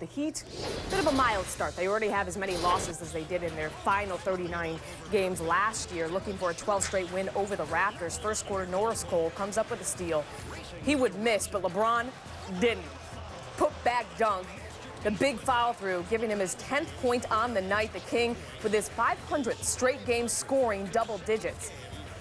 The Heat, bit of a mild start. They already have as many losses as they did in their final 39 games last year, looking for a 12th-straight win over the Raptors. First quarter, Norris Cole comes up with a steal. He would miss, but LeBron didn't. Put-back dunk. The big follow-through, giving him his 10th point on the night. The King with his 500th straight game scoring double digits.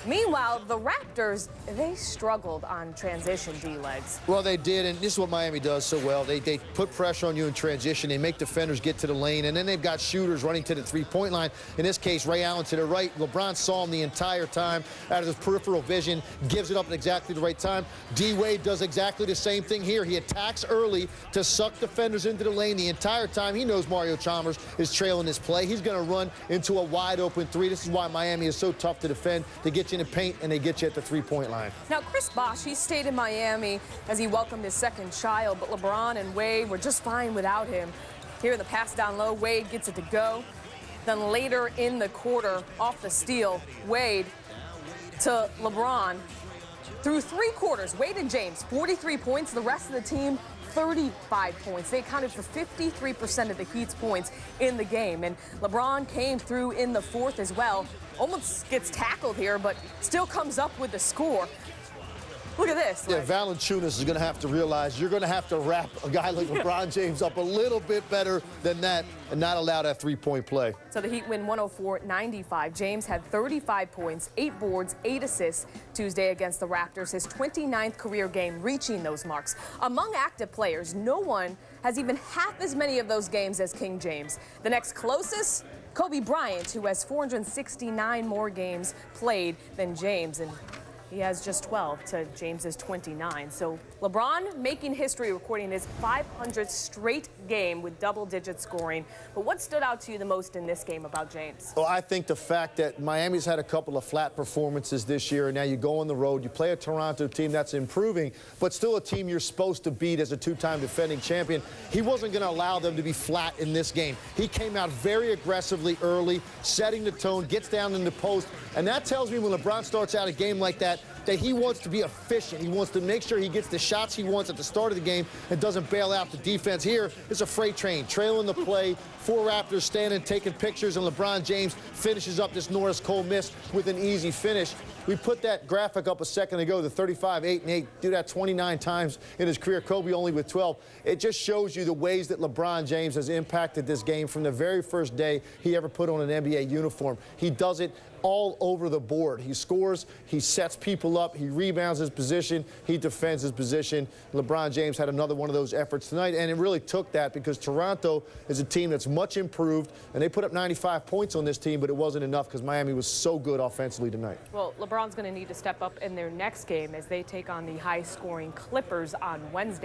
Meanwhile, the Raptors, they struggled on transition, D-Legs. Well, they did, and this is what Miami does so well. They put pressure on you in transition. They make defenders get to the lane, and then they've got shooters running to the three-point line. In this case, Ray Allen to the right. LeBron saw him the entire time out of his peripheral vision, gives it up at exactly the right time. D-Wade does exactly the same thing here. He attacks early to suck defenders into the lane the entire time. He knows Mario Chalmers is trailing this play. He's going to run into a wide-open three. This is why Miami is so tough to defend. They get you in the paint, and they get you at the three-point line. Now, Chris Bosh, he stayed in Miami as he welcomed his second child, but LeBron and Wade were just fine without him. Here, the pass down low, Wade gets it to go. Then later in the quarter, off the steal, Wade to LeBron. Through three quarters, Wade and James, 43 points. The rest of the team, 35 points. They accounted for 53% of the Heat's points in the game. And LeBron came through in the fourth as well. Almost gets tackled here, but still comes up with the score. Look at this. Yeah, Valanciunas is going to have to realize you're going to have to wrap a guy like LeBron James up a little bit better than that and not allow that three-point play. So the Heat win 104-95. James had 35 points, 8 boards, 8 assists Tuesday against the Raptors, his 29th career game, reaching those marks. Among active players, no one has even half as many of those games as King James. The next closest, Kobe Bryant, who has 469 more games played than James, and he has just 12 to James's 29. So LeBron making history, recording his 500th straight game with double-digit scoring. But what stood out to you the most in this game about James? Well, I think the fact that Miami's had a couple of flat performances this year, and now you go on the road, you play a Toronto team that's improving, but still a team you're supposed to beat as a two-time defending champion. He wasn't going to allow them to be flat in this game. He came out very aggressively early, setting the tone, gets down in the post, and that tells me when LeBron starts out a game like that he wants to be efficient. He wants to make sure he gets the shots he wants at the start of the game and doesn't bail out the defense. Here is a freight train trailing the play. 4 Raptors standing, taking pictures, and LeBron James finishes up this Norris Cole miss with an easy finish. We put that graphic up a second ago, the 35, 8, and 8, do that 29 times in his career. Kobe only with 12. It just shows you the ways that LeBron James has impacted this game from the very first day he ever put on an NBA uniform. He does it all over the board. He scores, he sets people up, he rebounds his position, he defends his position. LeBron James had another one of those efforts tonight, and it really took that because Toronto is a team that's much improved, and they put up 95 points on this team, but it wasn't enough because Miami was so good offensively tonight. Well, LeBron's going to need to step up in their next game as they take on the high-scoring Clippers on Wednesday.